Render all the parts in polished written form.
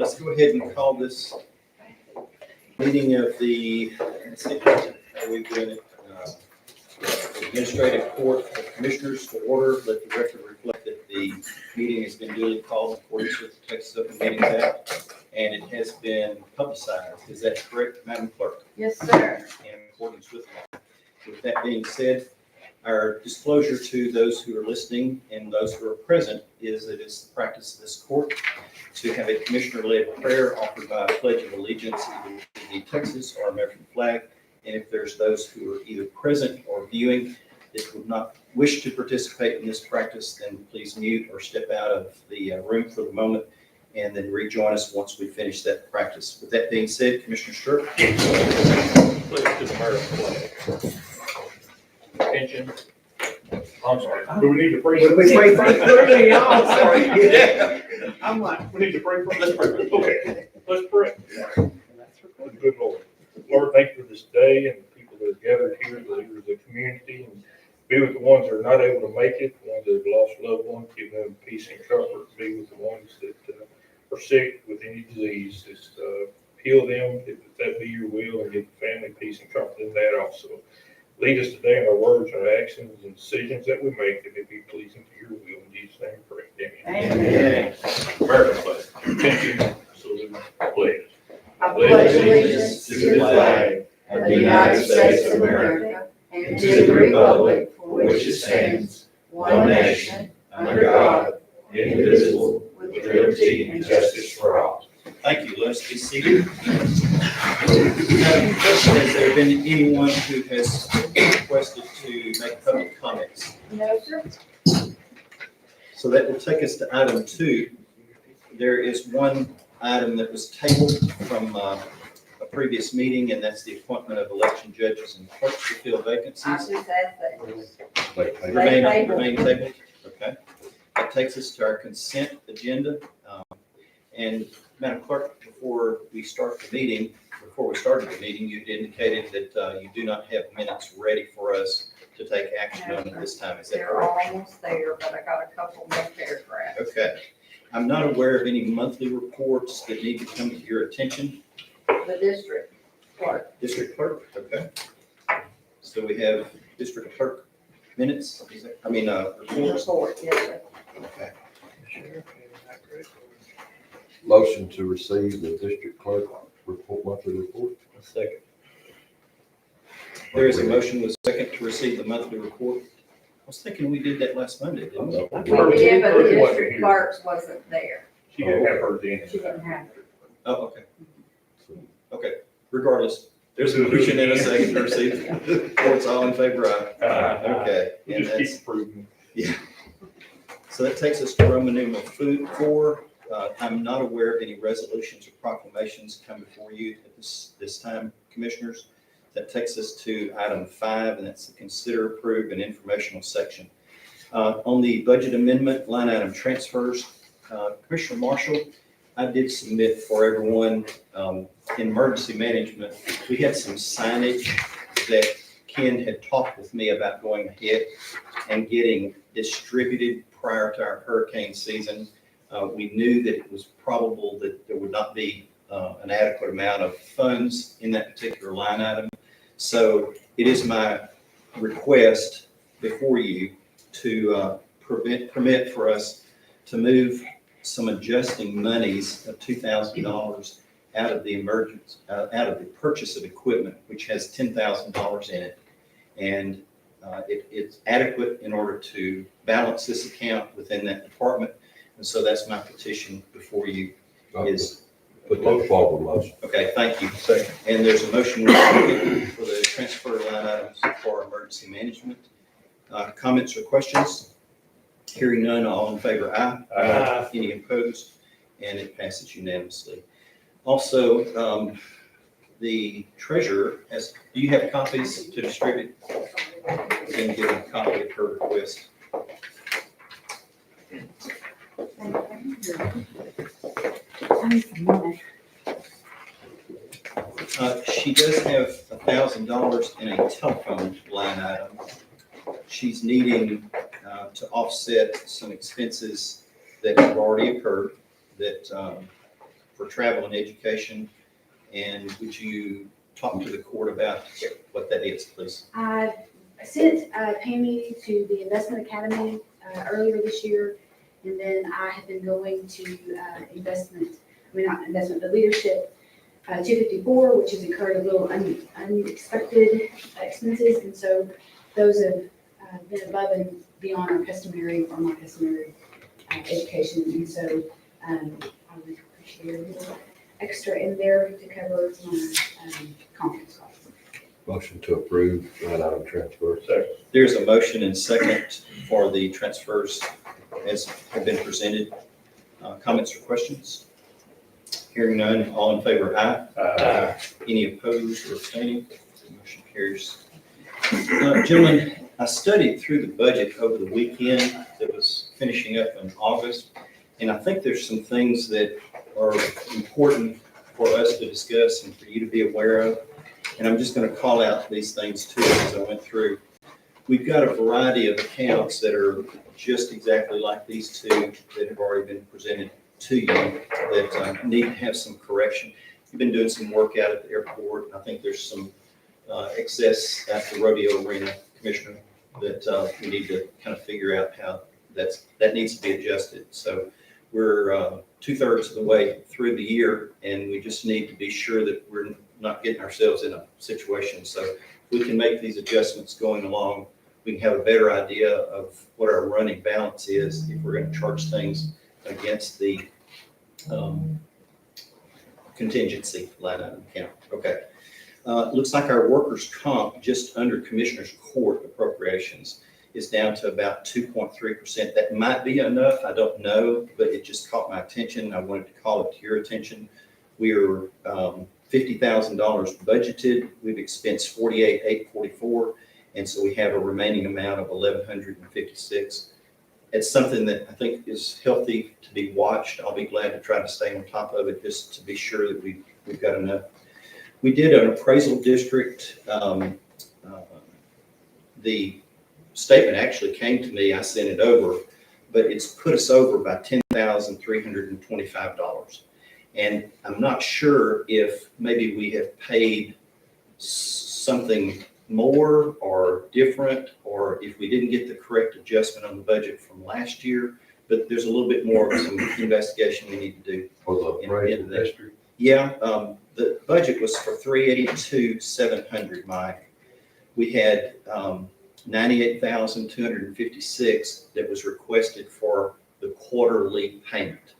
let's go ahead and call this meeting of the, let's see, how we doing it? Administrative Court of Commissioners to order. Let the record reflect that the meeting has been duly called in accordance with the Texas Open Meetings Act, and it has been publicized. Is that correct, Madam Clerk? Yes, sir. In accordance with that. With that being said, our disclosure to those who are listening and those who are present is that it's the practice of this court to have a commissioner-led prayer offered by a pledge of allegiance either to the Texas or American flag. And if there's those who are either present or viewing that would not wish to participate in this practice, then please mute or step out of the room for the moment and then rejoin us once we finish that practice. With that being said, Commissioner Stewart. Pledge to the American flag. Attention. I'm sorry. Do we need to pray? We pray for the I'm sorry. Yeah. I'm like, We need to pray for. Let's pray. Okay, let's pray. Good Lord. Lord, thank you for this day and the people that have gathered here, the leaders of the community, and be with the ones that are not able to make it, the ones that have lost loved ones, give them peace and comfort. Be with the ones that are sick with any disease. Just heal them, if that be your will, and give the family peace and comfort in that also. Lead us today in our words, our actions, and decisions that we make, that it be pleasing to your will. In Jesus' name, pray. Amen. American flag. Attention. Salute. Pledge. I pledge allegiance to the flag of the United States of America and to the republic for which it stands, one nation, under God, indivisible, with liberty and justice for all. Thank you. Let us be seated. Has there been anyone who has requested to make public comments? No, sir. So that will take us to item 2. There is one item that was tabled from a previous meeting, and that's the appointment of election judges and clerks to fill I vacancies. just asked that. Remain tabled. Okay. That takes us to our consent agenda. And Madam Clerk, before we started the meeting, you indicated that you do not have minutes ready for us to take action on at this time. Is that They're correct? almost there, but I got a couple more paragraphs. Okay. I'm not aware of any monthly reports that need to come to your attention. The district clerk. District Clerk, okay. So we have District Clerk minutes, reports. Report, yes, sir. Okay. Motion to receive the district clerk report, monthly report. Second. There is a motion with second to receive the monthly report. I was thinking we did that last Monday, didn't we? We did, but the district clerk wasn't there. She didn't have hers in. She didn't have it. Oh, okay. Okay, regardless, there's a motion and a second to receive the reports. All in favor, aye. Okay. We And just keep that's, improving. so that takes us to Roman numeral 4. I'm not aware of any resolutions or proclamations come before you at this time, Commissioners. That takes us to item 5, and that's the consider, approve, and informational section. On the budget amendment, line item transfers, Commissioner Marshall, I did submit for everyone in emergency management. We had some signage that Ken had talked with me about going ahead and getting distributed prior to our hurricane season. We knew that it was probable that there would not be an adequate amount of funds in that particular line item. So it is my request before you to permit for us to move some adjusting monies of $2,000 out of the purchase of equipment, which has $10,000 in it. And it's adequate in order to balance this account within that department. And so that's my petition before you is. Put that forward motion. Okay, thank you. And there's a motion for the transfer line items for emergency management. Comments or questions? Hearing none, all in favor, aye. Aye. Any opposed? And it passes unanimously. Also, the treasurer do you have copies to distribute? Can give a copy of her request. She does have $1,000 in a telephone line item. She's needing to offset some expenses that have already occurred that for travel and education. And would you talk to the court about what that is, please? I sent Pammy to the Investment Academy earlier this year, and then I have been going to the Leadership 254, which has incurred a little unexpected expenses, and so those have been above and beyond our customary education, and so I would appreciate a little extra in there to cover my conference costs. Motion to approve line item transfer. Second. There's a motion and second for the transfers as have been presented. Comments or questions? Hearing none, all in favor, aye. Any opposed or abstaining? Motion carries. Gentlemen, I studied through the budget over the weekend that was finishing up in August, and I think there's some things that are important for us to discuss and for you to be aware of. And I'm just going to call out these things too as I went through. We've got a variety of accounts that are just exactly like these two that have already been presented to you that need to have some correction. You've been doing some work out at the airport, and I think there's some excess at the rodeo arena, Commissioner, that we need to kind of figure out how that needs to be adjusted. So we're 2/3 of the way through the year, and we just need to be sure that we're not getting ourselves in a situation. So if we can make these adjustments going along, we can have a better idea of what our running balance is if we're going to charge things against the contingency line item account. Okay. Looks like our workers' comp, just under Commissioner's Court appropriations, is down to about 2.3%. That might be enough, I don't know, but it just caught my attention. I wanted to call it to your attention. We are $50,000 budgeted. We've expensed $48,844, and so we have a remaining amount of $1,156. It's something that I think is healthy to be watched. I'll be glad to try to stay on top of it just to be sure that we've got enough. We did an appraisal district. The statement actually came to me, I sent it over, but it's put us over by $10,325. And I'm not sure if maybe we have paid something more or different, or if we didn't get the correct adjustment on the budget from last year, but there's a little bit more of some investigation we need to do. For the appraisal district. Yeah, the budget was for $382,700, Mike. We had $98,256 that was requested for the quarterly payment.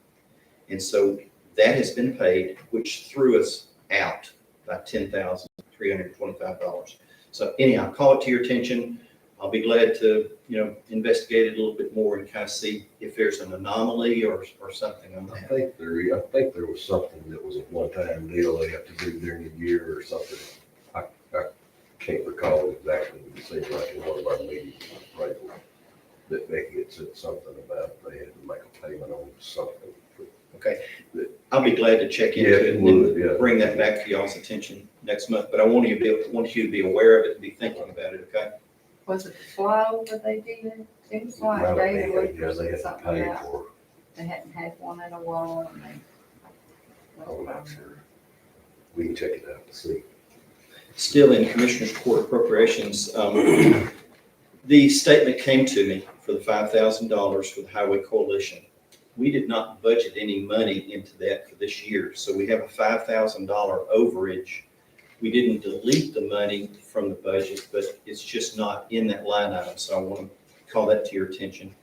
And so that has been paid, which threw us out by $10,325. So anyhow, call it to your attention. I'll be glad to, investigate it a little bit more and kind of see if there's an anomaly or something on I that. think there was something that was a one-time deal they have to do during the year or something. I can't recall exactly. It seemed like in one of our meetings, right, that Becky had said something about they had to make a payment on something. Okay, I'll be glad to check into it and bring that back to y'all's attention next month. But I want you to be aware of it and be thinking about it. Okay. Was it the flow that they did? It was like Well, David yeah, Lucas they said had to something pay about, for, they hadn't had one in a while, and I'm not sure. We can check it out and see. Still in Commissioner's Court appropriations, the statement came to me for the $5,000 for the Highway Coalition. We did not budget any money into that for this year, so we have a $5,000 overage. We didn't delete the money from the budget, but it's just not in that line item, so I want to call that to your attention.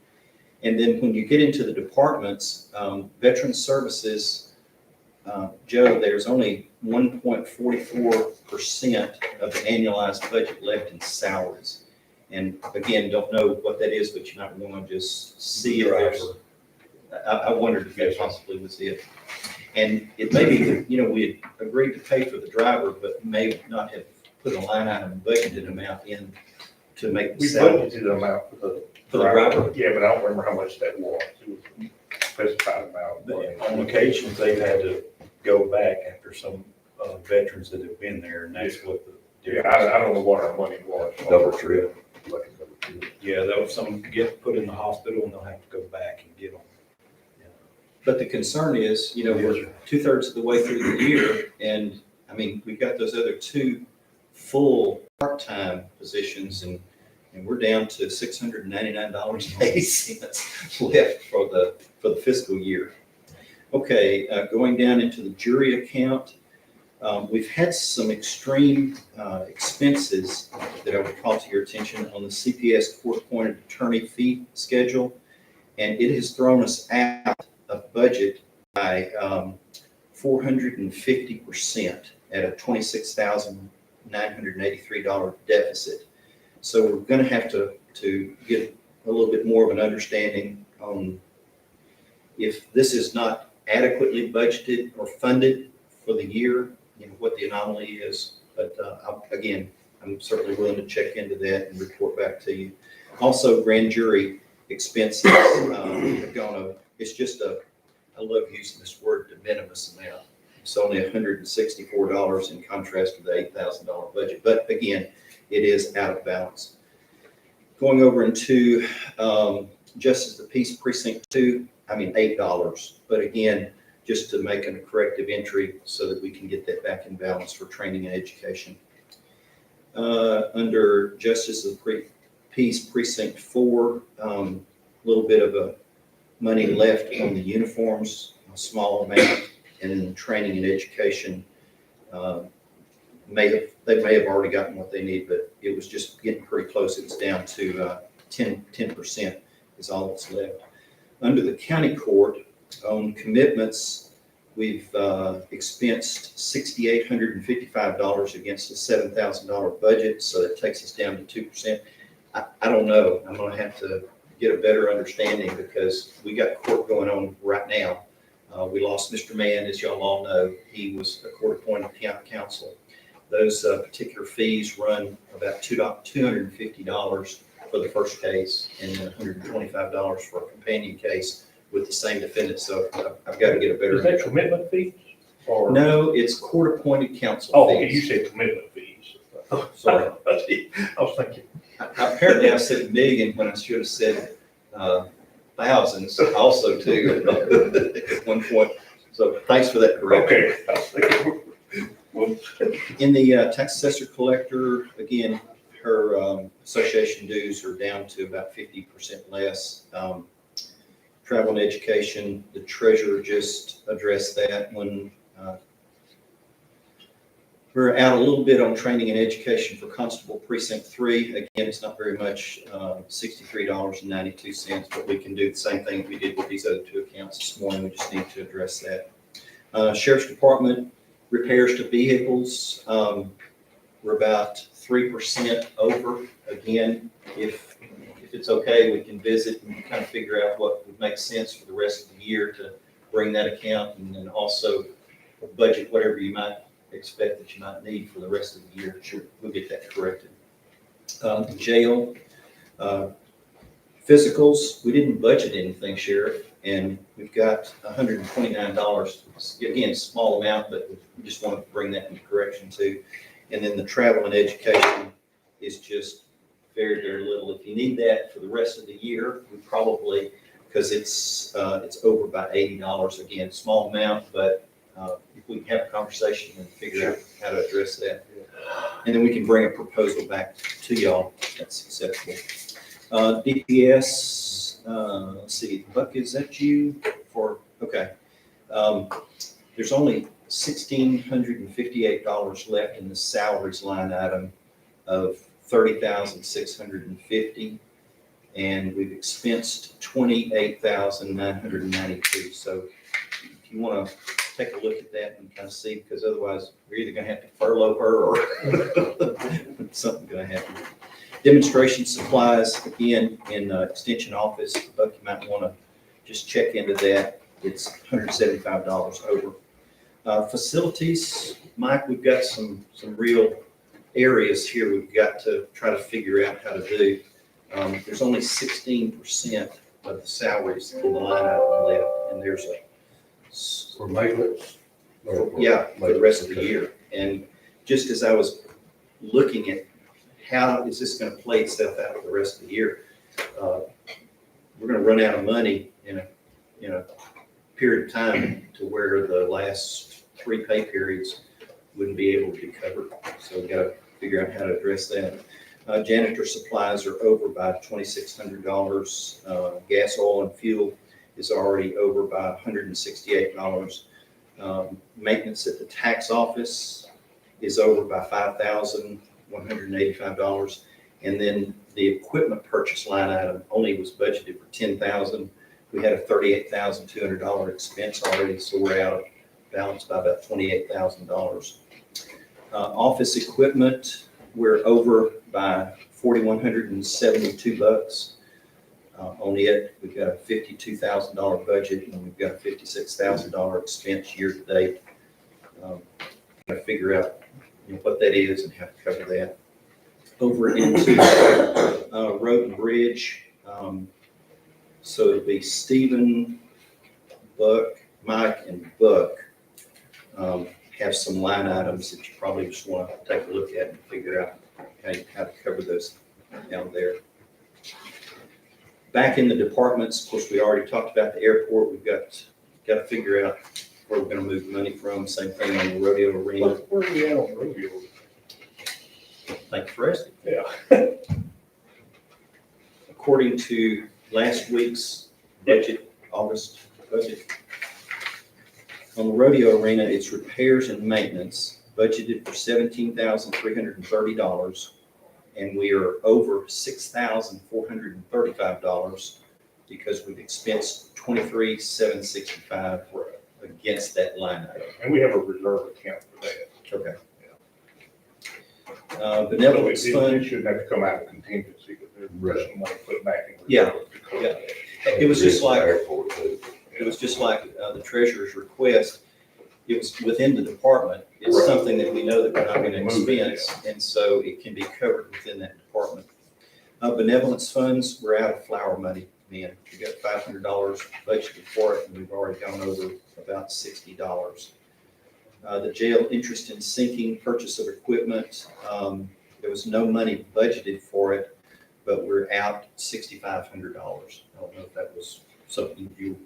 And then when you get into the departments, Veteran Services, Joe, there's only 1.44% of the annualized budget left in salaries. And again, don't know what that is, but you might want to just see if there's, I wondered if that possibly was it. And it may be, we had agreed to pay for the driver, but may not have put a line item budgeted amount in to make the We salary. budgeted an amount for the driver? Yeah, but I don't remember how much that was. It was a specified amount. But on occasions, they've had to go back after some veterans that have been there, and that's what the. Yeah, I don't know what our money was. Double trip, like a double trip. Yeah, they'll some get put in the hospital and they'll have to go back and get them. But the concern is, we're 2/3 of the way through the year, and, I mean, we've got those other two full part-time positions, and we're down to $699.80 left for the fiscal year. Okay, going down into the jury account, we've had some extreme expenses that I would call to your attention on the CPS court-appointed attorney fee schedule, and it has thrown us out of budget by 450% at a $26,983 deficit. So we're going to have to get a little bit more of an understanding on if this is not adequately budgeted or funded for the year, what the anomaly is. But again, I'm certainly willing to check into that and report back to you. Also, grand jury expenses have gone up. It's just I love using this word, de minimis amount. It's only $164 in contrast to the $8,000 budget. But again, it is out of balance. Going over into Justice of the Peace Precinct 2, $8. But again, just to make a corrective entry so that we can get that back in balance for training and education. Under Justice of the Peace Precinct 4, a little bit of a money left on the uniforms, a small amount, and in training and education, they may have already gotten what they need, but it was just getting pretty close. It was down to 10% is all that's left. Under the county court, on commitments, we've expensed $6,855 against a $7,000 budget, so that takes us down to 2%. I don't know. I'm going to have to get a better understanding because we got court going on right now. We lost Mr. Mann, as y'all all know. He was a court-appointed counsel. Those particular fees run about $250 for the first case and then $125 for a companion case with the same defendant. So I've got to get a better. Is that commitment fees? Or? No, it's court-appointed counsel Oh, fees. okay, you said commitment fees. Oh, sorry. I was thinking. Apparently I said million when I should have said thousands also too at one point. So thanks for that correction. Okay. I was thinking. In the tax assessor collector, again, her association dues are down to about 50% less. Travel and education, the treasurer just addressed that when we're out a little bit on training and education for Constable Precinct 3. Again, it's not very much, $63.92, but we can do the same thing we did with these other two accounts this morning. We just need to address that. Sheriff's Department, repairs to vehicles, we're about 3% over. Again, if it's okay, we can visit and kind of figure out what would make sense for the rest of the year to bring that account, and then also budget whatever you might expect that you might need for the rest of the year. Sure, we'll get that corrected. The jail, physicals, we didn't budget anything, Sheriff, and we've got $129. Again, small amount, but we just want to bring that into correction too. And then the travel and education is just very, very little. If you need that for the rest of the year, we probably, because it's over by $80 again, small amount, but if we can have a conversation and figure out how to address that. And then we can bring a proposal back to y'all if that's acceptable. DPS, let's see, Buck, is that you for, okay. There's only $1,658 left in the salaries line item of $30,650, and we've expensed $28,992. So if you want to take a look at that and kind of see, because otherwise we're either going to have to furlough her or something's going to happen. Demonstration supplies, again, in extension office, Buck, you might want to just check into that. It's $175 over. Facilities, Mike, we've got some real areas here we've got to try to figure out how to do. There's only 16% of the salaries in the line item left, and there's a For maintenance? Or for for the rest of the okay. year. And just as I was looking at how is this going to play itself out for the rest of the year, we're going to run out of money in a period of time to where the last 3 pay periods wouldn't be able to be covered. So we've got to figure out how to address that. Janitor supplies are over by $2,600. Gas, oil, and fuel is already over by $168. Maintenance at the tax office is over by $5,185. And then the equipment purchase line item only was budgeted for $10,000. We had a $38,200 expense already, so we're out of balance by about $28,000. Office equipment, we're over by $4,172. On it, we've got a $52,000 budget, and we've got a $56,000 expense year to date. Got to figure out what that is and how to cover that. Over into road and bridge. So it'll be Stephen, Buck, Mike, and Buck have some line items that you probably just want to take a look at and figure out how to cover those down there. Back in the departments, of course, we already talked about the airport. We've got to figure out where we're going to move money from. Same thing on the rodeo arena. Where are we at on rodeo? Thank you for asking. Yeah. According to last week's budget, August budget, on the rodeo arena, it's repairs and maintenance budgeted for $17,330, and we are over $6,435 because we've expensed $23,765 against that line item. And we have a reserve account for that. Okay. So Benevolence it fund, shouldn't have to come out of contingency, but there's some money put back in. Yeah, reserve to cover yeah. that. it was just like Airport too. It was just like the treasurer's request. It was within the department. It's Right. something that we know that we're not going to expense, and so it can be covered within that department. Benevolence funds, we're out of flower money, man. We got $500 budgeted for it, and we've already gone over about $60. The jail interest in sinking, purchase of equipment, there was no money budgeted for it, but we're out $6,500. I don't know if that was something you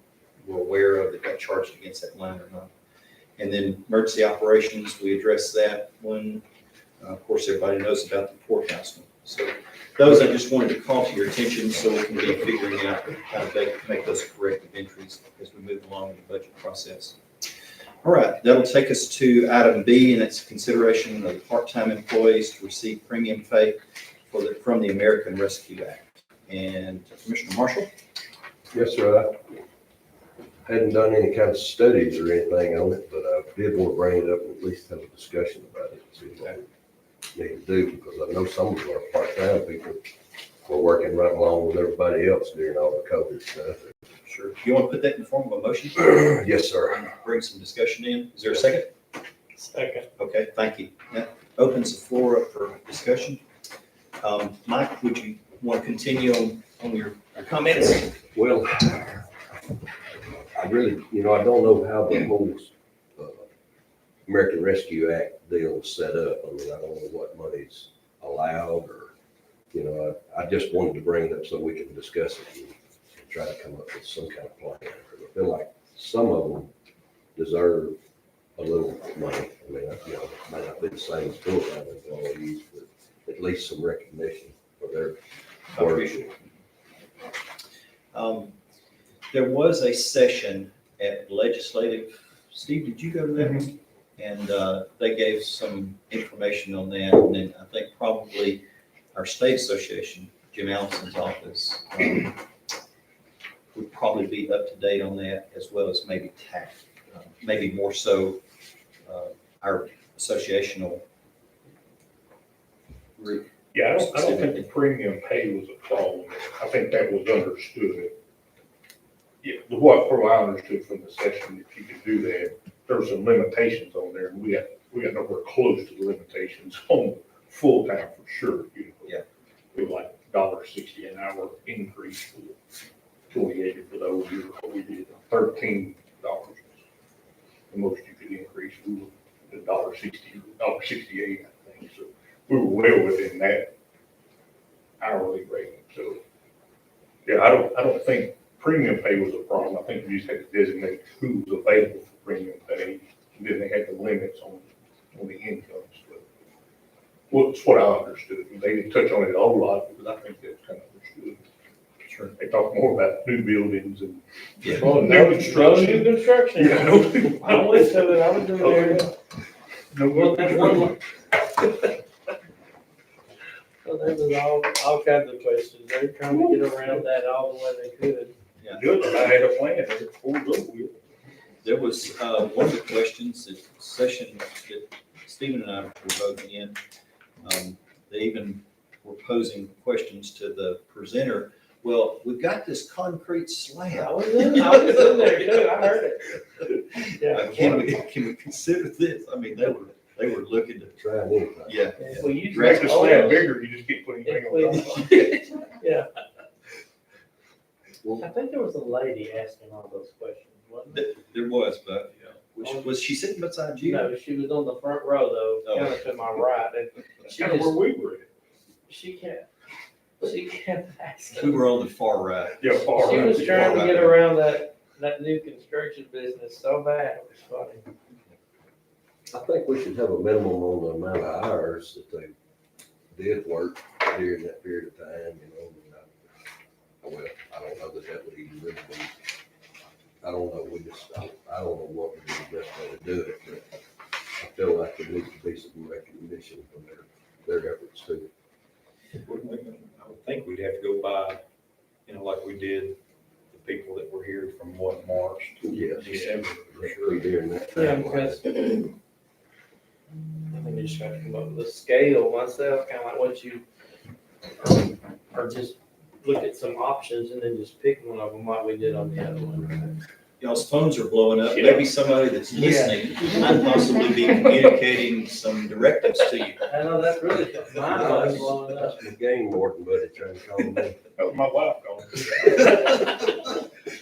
were aware of that got charged against that line or not. And then emergency operations, we addressed that one. Of course, everybody knows about the courthouse one. So those I just wanted to call to your attention so we can be figuring out how to make those corrective entries as we move along in the budget process. All right, that'll take us to item B, and it's consideration of part-time employees to receive premium pay from the American Rescue Act. And Commissioner Marshall? Yes, sir. I hadn't done any kind of studies or anything on it, but I did want to bring it up and at least have a discussion about it and see what we need to do, because I know some of our part-time people were working right along with everybody else during all the COVID stuff. Sure. You want to put that in the form of a motion? Yes, sir. Bring some discussion in. Is there a second? Second. Okay, thank you. That opens the floor up for discussion. Mike, would you want to continue on your comments? Well, I really, I don't know how the whole American Rescue Act deal is set up. I mean, I don't know what money's allowed or, I just wanted to bring it up so we can discuss it and try to come up with some kind of plan. I feel like some of them deserve a little money. I mean, it might not be the same as full-time employees, but at least some recognition for their work. There was a session at legislative, Steve, did you go to that one? And they gave some information on that, and then I think probably our state association, Jim Allison's office, would probably be up to date on that, as well as maybe TAC, maybe more so our associational group. Yeah, I don't think the premium pay was a problem. I think that was understood. Yeah, from what I understood from the session, if you could do that, there were some limitations on there, and we got nowhere close to the limitations on full-time for sure. Yeah. It was like $1.60 an hour increase for 28 for those years. We did $13. The most you could increase, we were $1.60, $1.68, I think. So we were well within that hourly rate. So yeah, I don't think premium pay was a problem. I think we just had to designate who was available for premium pay, and then they had the limits on the incomes. But well, it's what I understood. They didn't touch on it a whole lot, because I think that's kind of understood. Sure. They talk more about new buildings and Yeah. Well, new construction. New construction. Yeah, no. I went to it, I was in there. No, Well, that's one. Well, there was all kinds of questions. They were trying to get around that all the way they could. Good, I had a plan there before we go with. There was, one of the questions that session that Stephen and I were voting in, they even were posing questions to the presenter. Well, we've got this concrete I slab. was in there too, I heard it. Yeah. Can we consider this? I mean, they were looking to, Try anything. yeah. If we use Make the slab old- bigger, you just keep putting things if on we- top. Yeah. I think there was a lady asking all those questions, wasn't there? There was, but, was she sitting beside you? No, she was on the front row though, Oh. kind of to my right, and she Kind of where just, we were at. she kept asking. We were on the far right. Yeah, far She right. was trying to get around that new construction business so bad, it was funny. I think we should have a minimum on the amount of hours that they did work during that period of time, you know. Well, I don't know that would even really be, I don't know, I don't know what would be the best way to do it, but I feel like there needs to be some recognition from their efforts too. I would think we'd have to go by, like we did the people that were here from March to Yes. December, for We sure. during that Yeah, time. because I think we just have to come up with a scale myself, kind of like what you, or just look at some options and then just pick one of them like we did on the other one. Y'all's phones are blowing up. Yeah. Maybe somebody that's listening might possibly be communicating some directives to you. I know, that's really, mine was blowing up. That's the game warden buddy trying to call me. That was my wife calling.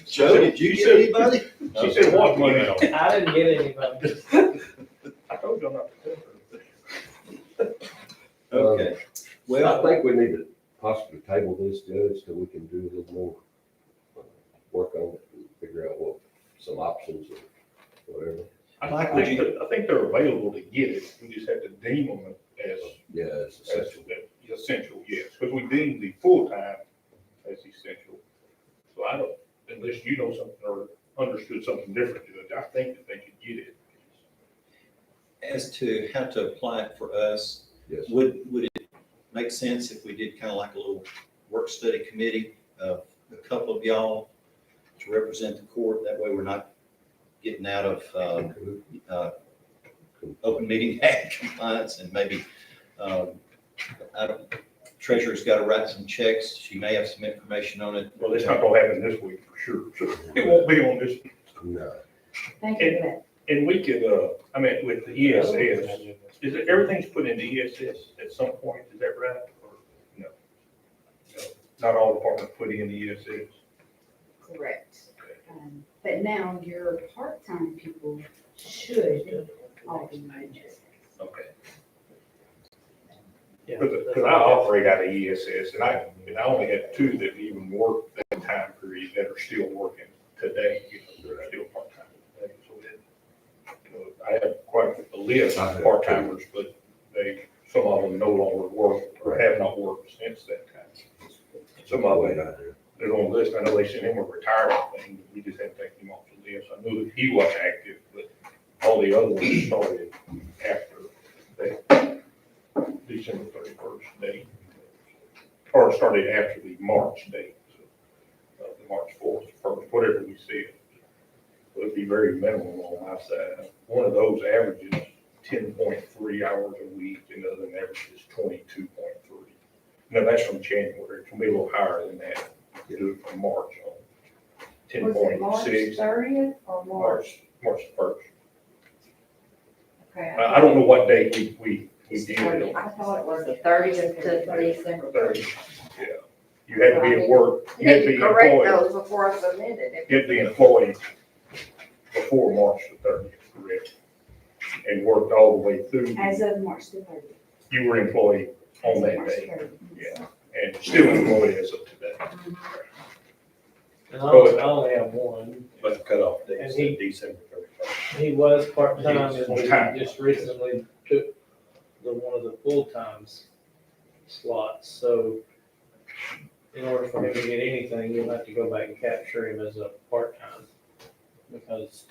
Joe, did you see anybody? She said, what money? I didn't get anybody. I told you not to tell her. Okay, I well, think we need to possibly table this, Judge, so we can do a little more work on it and figure out what some options or whatever. I think they're available to get it. We just have to deem them as Yeah, it's essential. essential, yes, because we deem the full-time as essential. So I don't, unless you know something or understood something different, Judge, I think that they could get it. as to how to apply it for us, Yes. would it make sense if we did kind of like a little work study committee of a couple of y'all to represent the court? That way we're not getting out of open meeting act compliance, and maybe, treasurer's got to write some checks. She may have some information on it. Well, it's not gonna happen this week for sure. So it won't be on this. No. Thank you for that. And we could, with the ESS, is it, everything's put into ESS at some point, is that right? Or no? No, not all departments put in the ESS. Correct. But now your part-time people should all be managers. Okay. Yeah. Because I operate out of ESS, and I only had two that even work that time period that are still working today, they're still part-time today. So I have quite a list of part-timers, but some of them no longer work or have not worked since that time. Some of them, they're on the list. I know they sent him a retirement thing, but we just had to take him off the list. I knew that he was active, but all the other ones started after that December 31st date, or started after the March date, so, the March 4th, 1st, whatever we said. So it'd be very minimal on my side. One of those averages 10.3 hours a week, and the other average is 22.3. Now, that's from January. It can be a little higher than that. You do it from March on. Was it March 10.6, 30th or March? March 1st. Okay. I don't know what date we did it on. I thought it was the 30th to December 30th. Yeah. You had to be at work, you had to be Correct employed, those before I submitted it. you had to be employed before March the 30th, correct? And worked all the way through. As of March the 30th. You were employed on that March day, 30th. yeah, and still employed as of today. And I only have one. But the cutoff date And is he- December 31st. He was part-time He's and full-time. he just recently took one of the full-times slots, so in order for him to get anything, you'll have to go back and capture him as a part-time, because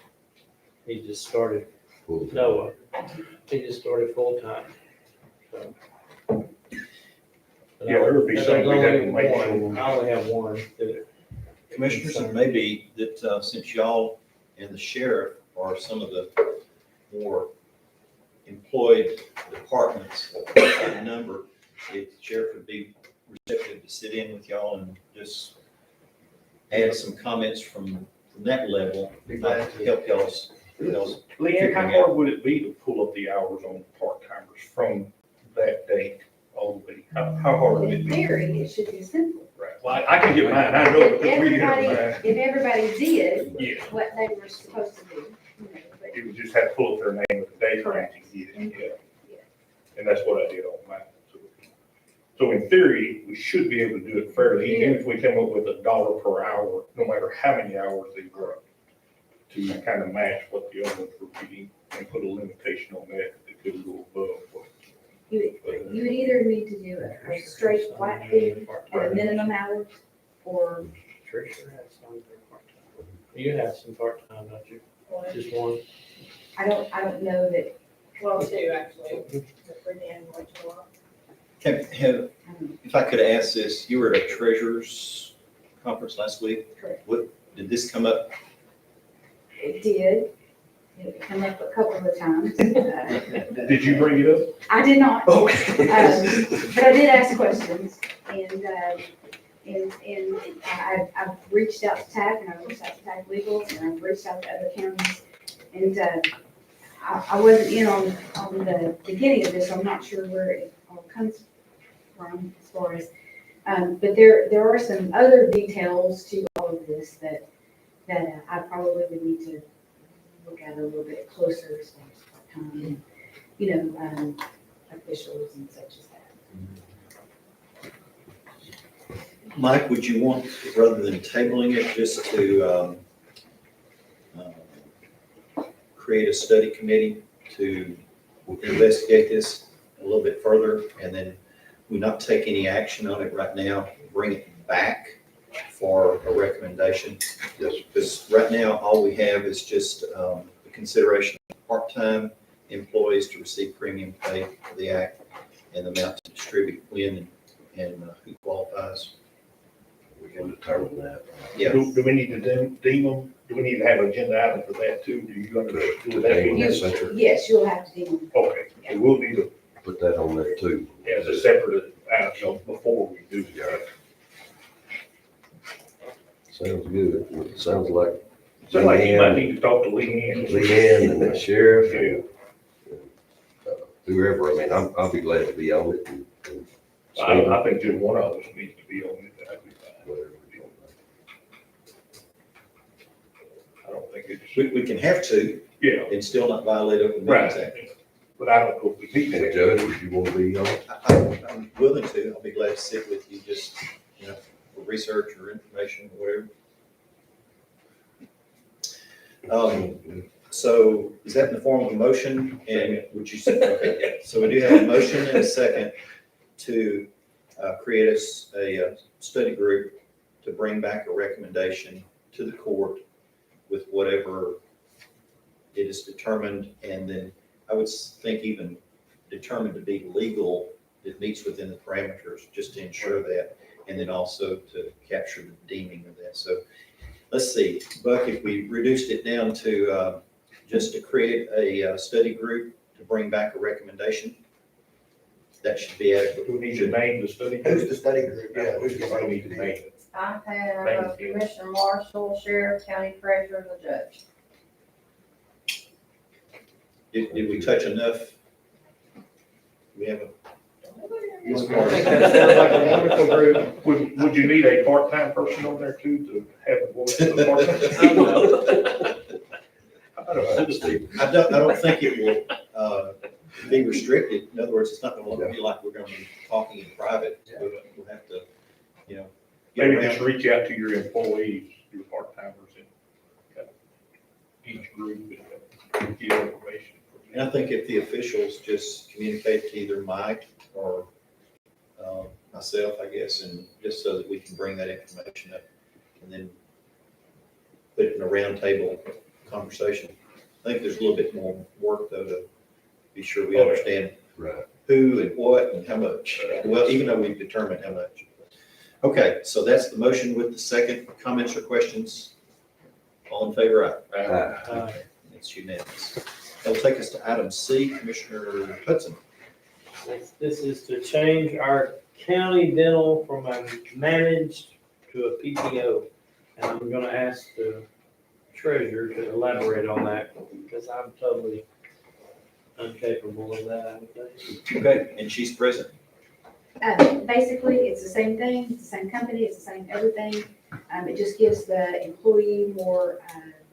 he just started, Noah, he just started full-time, so. But Yeah, there would be there's something we'd have to only make one. sure. I only have one that. Commissioners, it may be that since y'all and the sheriff are some of the more employed departments by number, if the sheriff would be receptive to sit in with y'all and just add some comments from that level, to help y'all's. Leanne, how hard would it be to pull up the hours on part-timers from that date all the way? How hard would it In be? theory, it should be simple. Right, well, I can get mine, I know, If because we have everybody, mine. if everybody did Yeah, what they were supposed to do, you know, but you would just have to pull up their name with the date Correct. and get it, yeah. Yeah. And that's what I did on mine. So in theory, we should be able to do it fairly easy if we come up with $1 per hour, no matter how many hours they work, to kind of match what the others were reading and put a limitation on that, that could go above what. you would either need to do a straight flat fee at a minimum hours, or Tricia has some part-time. You have some part-time, don't you? Just one? I don't know that, Well, two, actually. For the annual tour. If I could ask this, you were at a treasurer's conference last week. Correct. Did this come up? it did. It came up a couple of times. Did you bring it up? I did not, Okay. but I did ask questions, and I've reached out to TAC, and I've reached out to TAC Legal, and I've reached out to other counties, and I wasn't in on the beginning of this, so I'm not sure where it all comes from as far as, but there are some other details to all of this that I probably would need to look at a little bit closer as far as part-time, and, officials and such as that. Mike, would you want, rather than tabling it, just to create a study committee to investigate this a little bit further, and then we not take any action on it right now, bring it back for a recommendation? Yes. Because right now, all we have is just the consideration of part-time employees to receive premium pay for the act, and the amount to distribute when and who qualifies. We can determine that. Yeah. Do we need to deem them? Do we need to have an agenda item for that too? Do you understand? To name that center, Yes, you'll have to do. Okay, so we'll need to, put that on there too. as a separate item before we do that. Sounds good. It sounds like So like you might need to talk to Leanne. Leanne and the sheriff Yeah, and whoever. I mean, I'll be glad to be on it and I think just one of us needs to be on it. That'd be fine. whatever we do. I don't think it's, We can have to yeah, and still not violate open right. meetings act. But I don't know if we need And to. Judge, would you want to be on it? I'm willing to. I'll be glad to sit with you, just, for research or information or whatever. So is that in the form of a motion? And would you say, okay, so we do have a motion and a second to create a study group to bring back a recommendation to the court with whatever it is determined, and then I would think even determined to be legal, it meets within the parameters, just to ensure that, and then also to capture the deeming of that. So let's see, Buck, if we reduced it down to just to create a study group to bring back a recommendation, that should be adequate. Do we need to name the study? Who's the study group? Yeah, who's the I need to name it. I have Thank you. Commissioner Marshall, Sheriff, County Treasurer, and the Judge. Did we touch enough? We have a. I think that sounds like a wonderful group. Would you need a part-time person on there too, to have a voice of the part-time? I don't think it will be restricted. In other words, it's not going to be like we're going to be talking in private. We'll have to, get Maybe around. just reach out to your employees, through part-timers and kind of each group and get information. And I think if the officials just communicate to either Mike or myself, I guess, and just so that we can bring that information up and then put it in a roundtable conversation. I think there's a little bit more work though to be sure we understand Right. who and what and how much. Well, even though we've determined how much. Okay, so that's the motion with the second. Comments or questions? All in favor, aye. It's unanimous. That'll take us to item C, Commissioner Hudson. This is to change our county dental from a managed to a PPO. And I'm gonna ask the treasurer to elaborate on that, because I'm totally incapable of that, I would think. Okay, and she's present. Basically, it's the same thing, it's the same company, it's the same everything. It just gives the employee more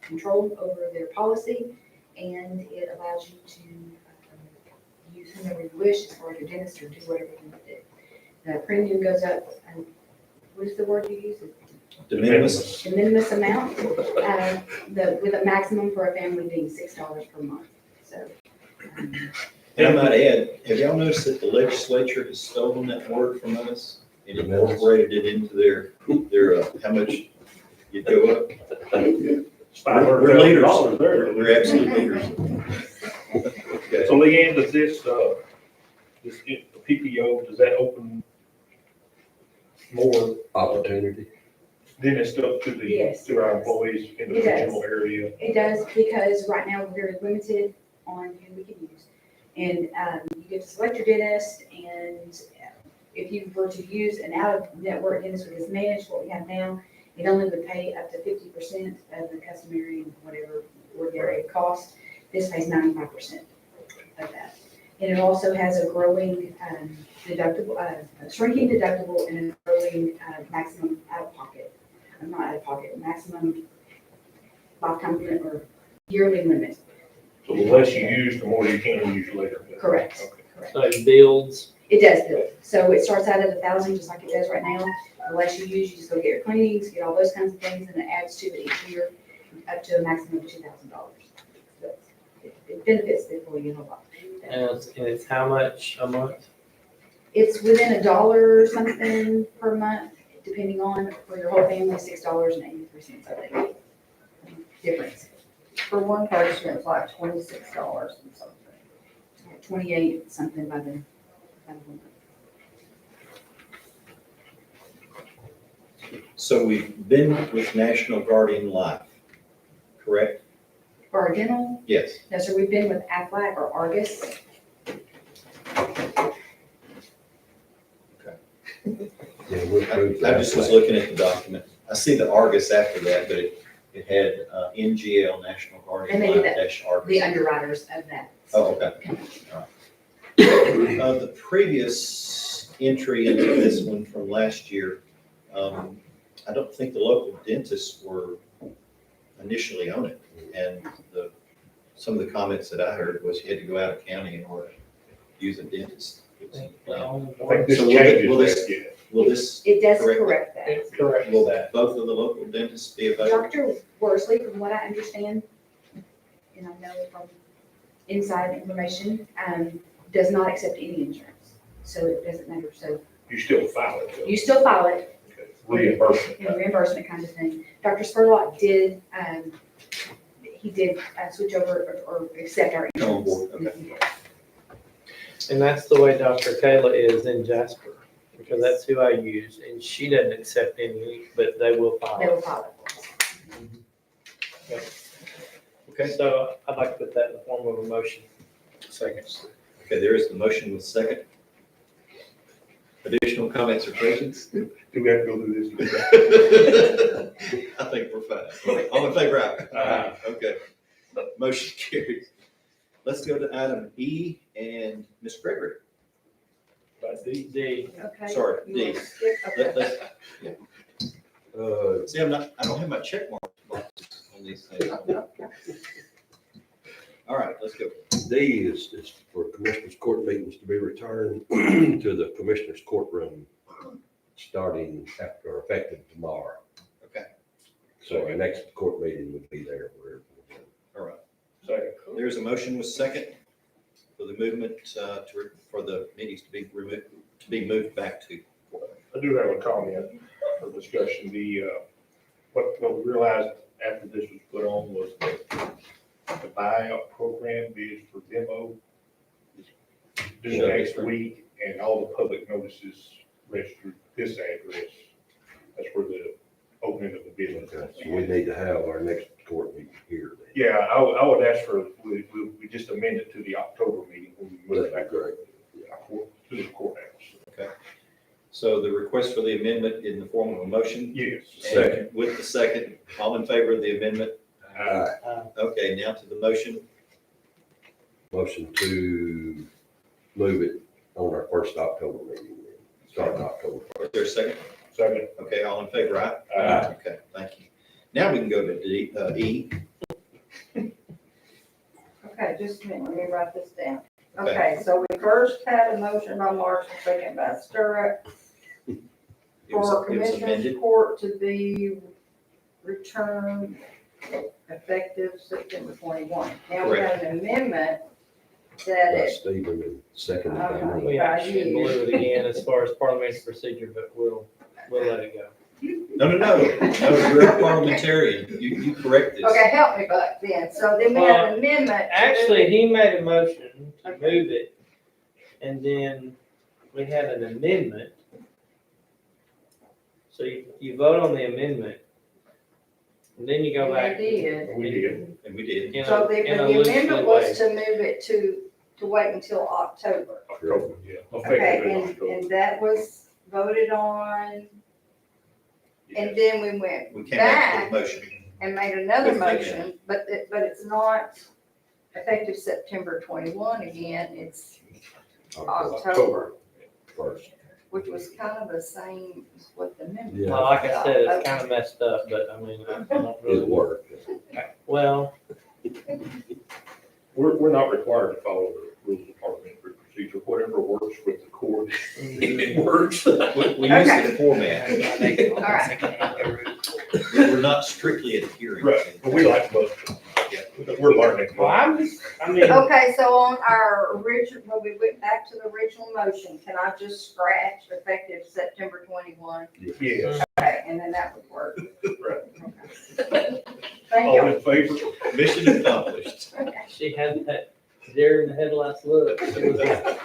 control over their policy, and it allows you to use whomever you wish as far as your dentist or do whatever you want to do. The premium goes up, what is the word you use? De minimis. The minimus amount, with a maximum for a family being $6 per month, so. And I might add, have y'all noticed that the legislature has stolen that word from us and incorporated it into their, how much you go up? We're leaders. We're absolute leaders. Okay. So Leanne, does this PPO, does that open more Opportunity. dentist up to the, Yes. to our employees in the It does. regional area? It does, because right now we're very limited on who we can use. And you get to select your dentist, and if you were to use an out-of-network dentist with this managed, what we have now, it only would pay up to 50% of the customary, whatever ordinary cost. This pays 95% of that. And it also has a growing deductible, a shrinking deductible, and a growing maximum out-of-pocket. Not out-of-pocket, maximum lifetime limit or yearly limit. So the less you use, the more you can use later. Correct. Okay. Correct. So it builds, It does build. So it starts out at 1,000, just like it does right now. The less you use, you just go get your cleanings, get all those kinds of things, and it adds to it each year up to a maximum of $2,000. So it benefits the employee a lot. and it's how much a month? It's within $1 something per month, depending on, for your whole family, $6.83, I think. Difference, For one person, it's like $26 and something. 28 something by the month. So we've been with National Guardian Life, correct? For our dental, Yes. no, sir, we've been with Aflac or Argus. Yeah, we're approved. I just was looking at the document. I see the Argus after that, but it had NGL, National Guardian And they did Life that, dash Argus. The underwriters of that. Oh, okay. The previous entry into this one from last year, I don't think the local dentists were initially on it. And some of the comments that I heard was you had to go out of county in order to use a dentist. I think this So will this- changes that, yeah. Will this, It does Correct. correct that. It's correct. will both of the local dentists be available? Dr. Worsley, from what I understand, and I know from inside information, does not accept any insurance. So it doesn't matter. So You still file it. so- you still file it, Okay. Reimbursement. and reimbursement kind of thing. Dr. Spurlock did, he did switch over or accept our Come on insurance. board, okay. And that's the way Dr. Kayla is in Jasper, because that's who I use, and she doesn't accept any, but they will They file. will file it. Okay, So I'd like to put that in the form of a motion. second. Okay, there is the motion with second. Additional comments or questions? Do we have to go through this? I think we're fine. All in favor, aye? Aye. Okay. Motion carries. Let's go to item E and Ms. Gregory. D. Okay. Sorry, You D. want to skip? Okay. See, I don't have my check mark boxes on these things. All right, let's go. D is for commissioners' court meetings to be returned to the commissioners' courtroom starting after, or effective tomorrow. Okay. So our next court meeting would be there where. All right. Second. There's a motion with second for the movement, for the meetings to be removed, to be moved back to. I do have a comment for discussion. What we realized after this was put on was that the buyout program bids for demo is due next week, and all the public notices registered this address. That's where the opening of the bid is. So we need to have our next court meeting here then. Yeah, I would ask for, we just amend it to the October meeting when we move That'd back be great. to the courthouse. So the request for the amendment in the form of a motion. Yes. And with the second, all in favor of the amendment? Uh, Okay, now to the motion. Motion to move it on our first October meeting, starting October Is there a second? Second. Okay, all in favor, aye? Aye. Okay, thank you. Now we can go to E. Okay, just a minute, let me write this down. Okay. Okay, so we first had a motion by Marshall, second by Stirrup, It for was Commissioners amended. Court to be returned effective September 21. Now we have an amendment that by it, Stephen and seconded by Okay. me. We actually blew it again as far as parliamentary procedure, but we'll let it go. No, you're a parliamentarian. You correct this. okay, help me back then. So then we have an amendment. to- Actually, he made a motion to Okay. move it, and then we had an amendment. So you vote on the amendment, and then you go And back. they did. We did. And we did. in a- So the in a amendment loosely was way. to move it to wait until October. October, yeah. Okay, Effective in and October. that was voted on, and then we went We came back to the motion. and made another With the motion, but it's not effective September 21 again, it's October, First. which was kind of the same as what the amendment. Yeah. Well, like I said, it's kind of messed up, but I mean, I don't It really. worked. Well, We're not required to follow the rules of parliamentary procedure. Whatever works with the court, it works. We used the format. All right. We're not strictly adhering. Right, but we like both. We're learning. well, I mean, Okay, so on our original, when we went back to the original motion, can I just scratch effective September 21? Yes. Okay, and then that would work. Right. Okay. Thank All you. in favor? Mission accomplished. she had that deer in the headlights look. She was like,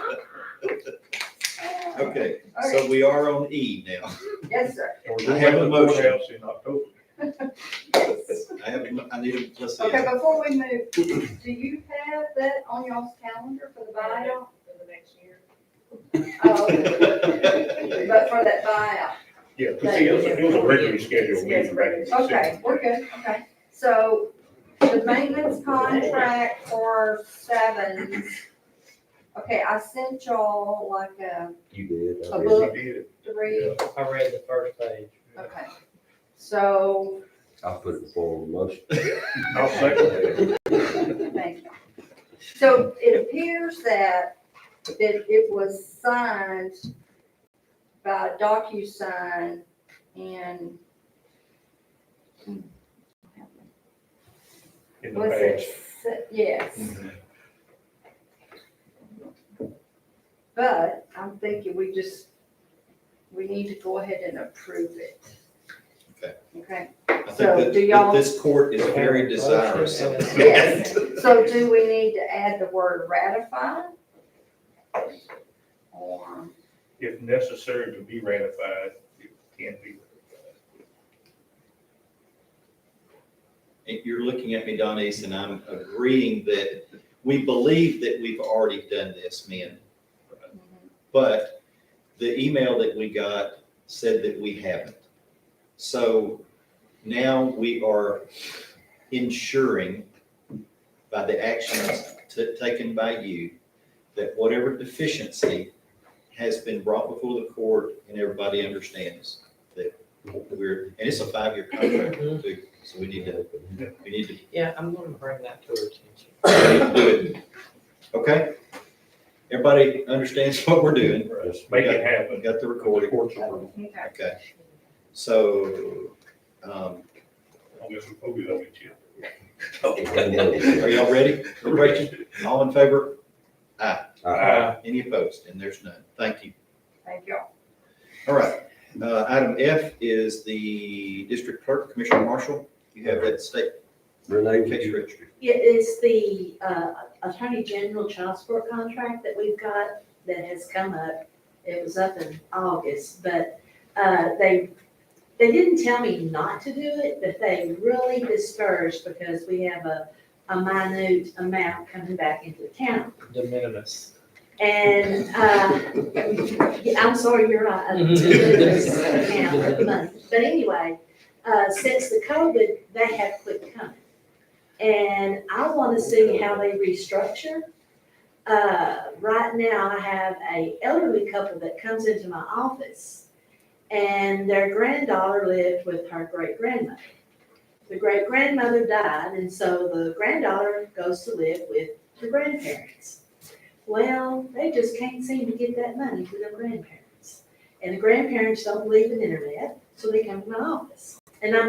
Okay, so we are on E now. Yes, sir. And we're I have going a to the motion. courthouse in October. Yes. I need a, let's see. Okay, before we move, do you have that on y'all's calendar for the buyout? For the next year. Oh, okay. But for that buyout. Yeah, because it was a regularly scheduled meeting back in December. Okay, we're good, okay. So the maintenance contract for Sevens, okay, I sent y'all like You did. A I book. We did. three, I read the first page. okay. So, I'll put it in form of a motion. I'll second that. thank you. So it appears that it was signed by DocuSign and In the was past. it, yes. But I'm thinking we need to go ahead and approve it. Okay. Okay, I So, think do that y'all- this court is very desirous. of- yes. So do we need to add the word ratify? Or, If necessary to be ratified, it can be. You're looking at me, Donnie, and I'm agreeing that we believe that we've already done this, men. But the email that we got said that we haven't. So now we are ensuring by the actions taken by you that whatever deficiency has been brought before the court and everybody understands that and it's a 5-year contract too. So we need to Yeah, I'm gonna bring that to her attention. do it. Okay? Everybody understands what we're doing. Just make it happen. We've got the recording. Court's approval. okay, Okay. So, I guess we'll be on it yet. Are y'all ready for the question? All in favor? Any opposed? And there's none. Thank you. Thank you. All right. Item F is the district clerk, Commissioner Marshall. You have that state Renee, case register. It is the Attorney General child support contract that we've got that has come up. It was up in August, but they didn't tell me not to do it, but they really discouraged because we have a minute amount coming back into the county. De minimis. And, yeah, I'm sorry, you're right, this amount of money. But anyway, since the COVID, they have quit coming. And I want to see how they restructure. Right now, I have a elderly couple that comes into my office, and their granddaughter lived with her great-grandmother. The great-grandmother died, and so the granddaughter goes to live with the grandparents. Well, they just can't seem to get that money to their grandparents. And the grandparents don't believe in internet, so they come to my office. And I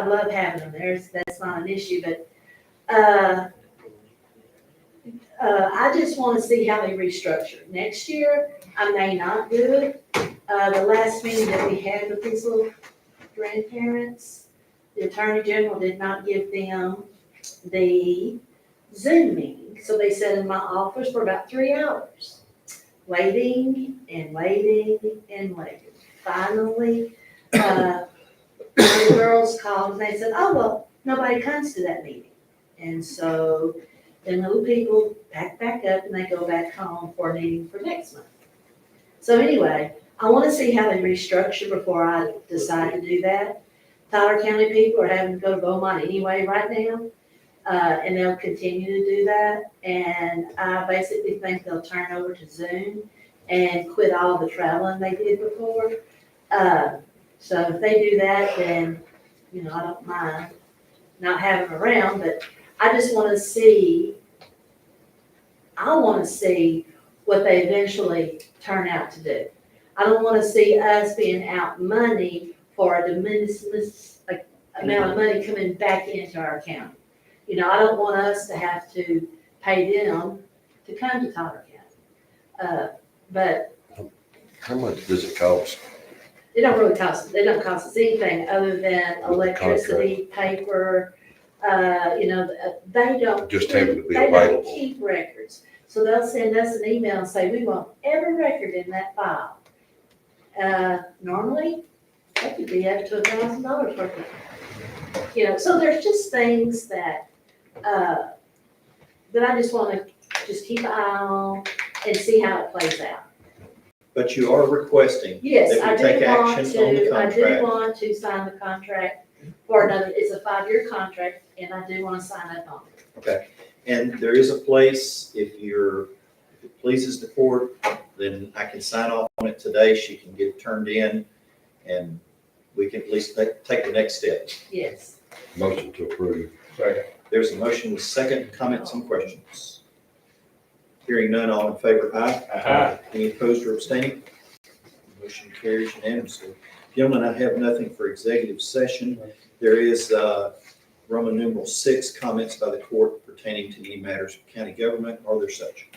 love having them there, that's not an issue, but, I just wanna see how they restructure. Next year, I may not do it. The last meeting that we had with these little grandparents, the Attorney General did not give them the Zoom meeting. So they sat in my office for about 3 hours, waiting and waiting and waiting. Finally, one of the girls called and they said, oh, well, nobody comes to that meeting. And so then little people pack back up and they go back home for a meeting for next month. So anyway, I want to see how they restructure before I decide to do that. Tyler County people are having to go to Beaumont anyway right now. And they'll continue to do that. And I basically think they'll turn over to Zoom and quit all the traveling they did before. So if they do that, then, I don't mind not having them around, but I just want to see, what they eventually turn out to do. I don't want to see us being out money for a diminished amount of money coming back into our county. I don't want us to have to pay them to come to Tyler County. But how much does it cost? they don't cost us anything other than electricity, paper, they don't. Just having to be They don't available. keep records. So they'll send us an email and say, we want every record in that file. Normally, that could be up to $1,000 worth of. So there's just things that I just want to just keep an eye on and see how it plays out. But you are requesting Yes, that I we do take want action on the to, I do contract. want to sign the contract for another, it's a 5-year contract, and I do want to sign up on it. And there is a place, if it pleases the court, then I can sign off on it today. She can get it turned in, and we can at least take the next step. Yes. Motion to approve. Second. There's a motion with second. Comments and questions? Hearing none, all in favor, aye. Any opposed or abstaining? Motion carries unanimously. Gentlemen, I have nothing for executive session. There is Roman numeral 6, comments by the court pertaining to any matters of county government. Are there such?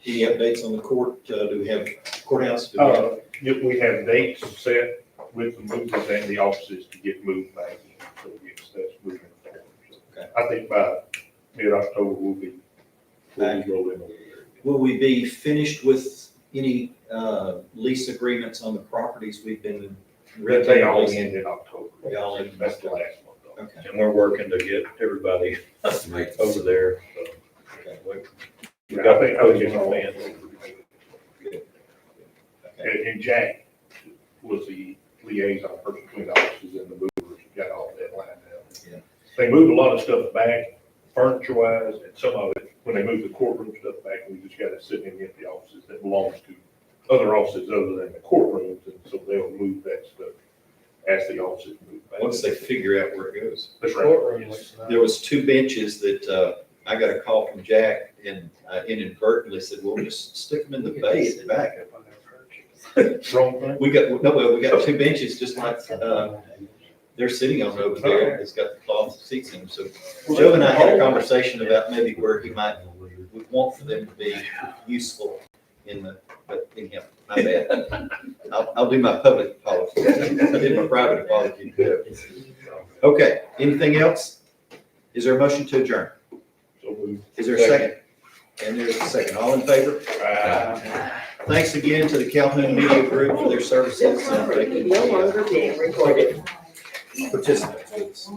Any updates on the court? Do we have courthouse? Do we have- We have dates set with the movers and the offices to get moved back in, so yes, that's moving forward. Okay. I think by mid-October, we'll be rolling over there. Will we be finished with any lease agreements on the properties we've been? They all end in October. They all end. That's the last one, though. Okay. And we're working to get everybody Make over there, so. Okay. We got the coaches on hand. And Jack was the liaison person between the offices and the movers, got all that lined out. Yeah. They moved a lot of stuff back, furniture wise, and some of it, when they moved the courtroom stuff back, we just got it sitting in the empty offices that belongs to other offices other than the courtrooms, and so they'll move that stuff as the offices move back. Once they figure out where it goes. That's right. Courtroom looks nice. There was 2 benches that I got a call from Jack and inadvertently said, well, just stick them in the bay at the back. Wrong thing? We got 2 benches just like they're sitting on over there. It's got the cloth seats in them. So Joe and I had a conversation about maybe where he might, would want for them to be useful in the, but anyhow, my bad. I'll do my public apology. I did my private apology. Okay, anything else? Is there a motion to adjourn? So we. Is there a second? And there's a second. All in favor? Thanks again to the Calhoun Media Group for their services and No longer being recorded. participants.